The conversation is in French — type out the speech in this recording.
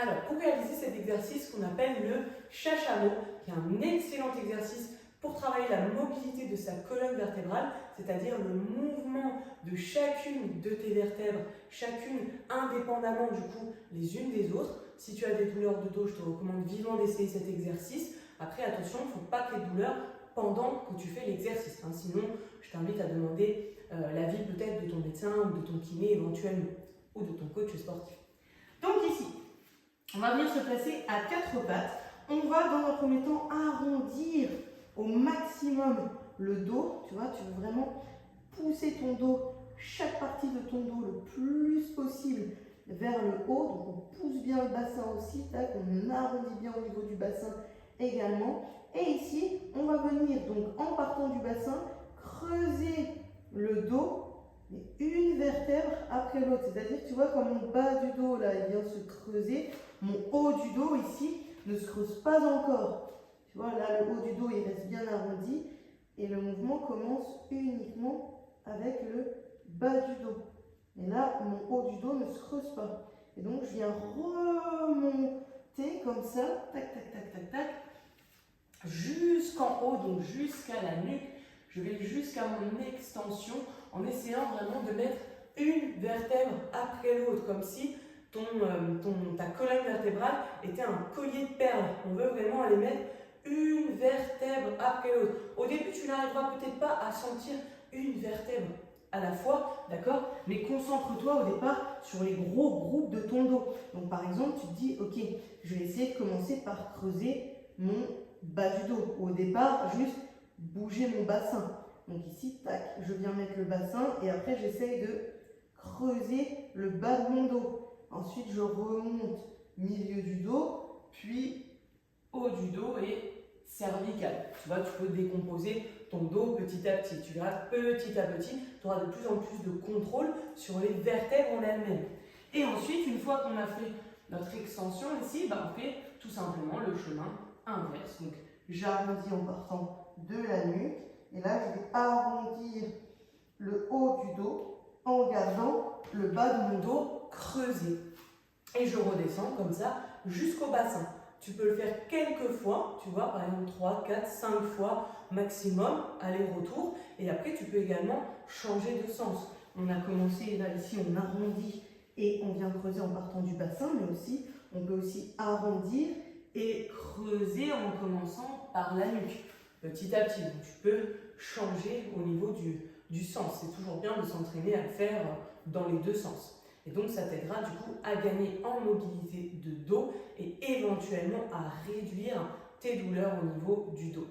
Alors, pour réaliser cet exercice qu'on appelle le chachamois, qui est un excellent exercice pour travailler la mobilité de sa colonne vertébrale, c'est-à-dire le mouvement de chacune de tes vertèbres, chacune indépendamment du coup les unes des autres. Si tu as des douleurs de dos, je te recommande vivement d'essayer cet exercice. Après, attention, il ne faut pas qu'il y ait de douleur pendant que tu fais l'exercice. Sinon, je t'invite à demander l'avis peut-être de ton médecin ou de ton kiné éventuellement, ou de ton coach sportif. Donc ici, on va venir se placer à quatre pattes. On va dans un premier temps arrondir au maximum le dos. Tu vois, tu veux vraiment pousser ton dos, chaque partie de ton dos le plus possible vers le haut. Donc on pousse bien le bassin aussi, tac, on arrondit bien au niveau du bassin également. Et ici, on va venir donc en partant du bassin creuser le dos, mais une vertèbre après l'autre. C'est-à-dire, tu vois, comme mon bas du dos là, il vient se creuser, mon haut du dos ici ne se creuse pas encore. Tu vois, là, le haut du dos, il reste bien arrondi et le mouvement commence uniquement avec le bas du dos. Et là, mon haut du dos ne se creuse pas. Et donc, je viens remonter comme ça, tac, tac, tac, tac, tac, jusqu'en haut, donc jusqu'à la nuque. Je vais jusqu'à mon extension en essayant vraiment de mettre une vertèbre après l'autre, comme si ta colonne vertébrale était un collier de perles. On veut vraiment aller mettre une vertèbre après l'autre. Au début, tu n'arriveras peut-être pas à sentir une vertèbre à la fois, d'accord? Mais concentre-toi au départ sur les gros groupes de ton dos. Donc par exemple, tu te dis, ok, je vais essayer de commencer par creuser mon bas du dos. Au départ, juste bouger mon bassin. Donc ici, tac, je viens mettre le bassin et après j'essaye de creuser le bas de mon dos. Ensuite, je remonte milieu du dos, puis haut du dos et cervical. Tu vois, tu peux décomposer ton dos petit à petit. Tu verras petit à petit, tu auras de plus en plus de contrôle sur les vertèbres en elles-mêmes. Et ensuite, une fois qu'on a fait notre extension ici, on fait tout simplement le chemin inverse. Donc, j'arrondis en partant de la nuque. Et là, je vais arrondir le haut du dos en gardant le bas de mon dos creusé. Et je redescends comme ça jusqu'au bassin. Tu peux le faire quelques fois, tu vois, par exemple 3, 4, 5 fois maximum, aller-retour. Et après, tu peux également changer de sens. On a commencé, là, ici, on arrondit et on vient creuser en partant du bassin, mais aussi, on peut aussi arrondir et creuser en commençant par la nuque. Petit à petit, donc tu peux changer au niveau du sens. C'est toujours bien de s'entraîner à le faire dans les deux sens. Et donc ça t'aidera du coup à gagner en mobilité de dos et éventuellement à réduire tes douleurs au niveau du dos.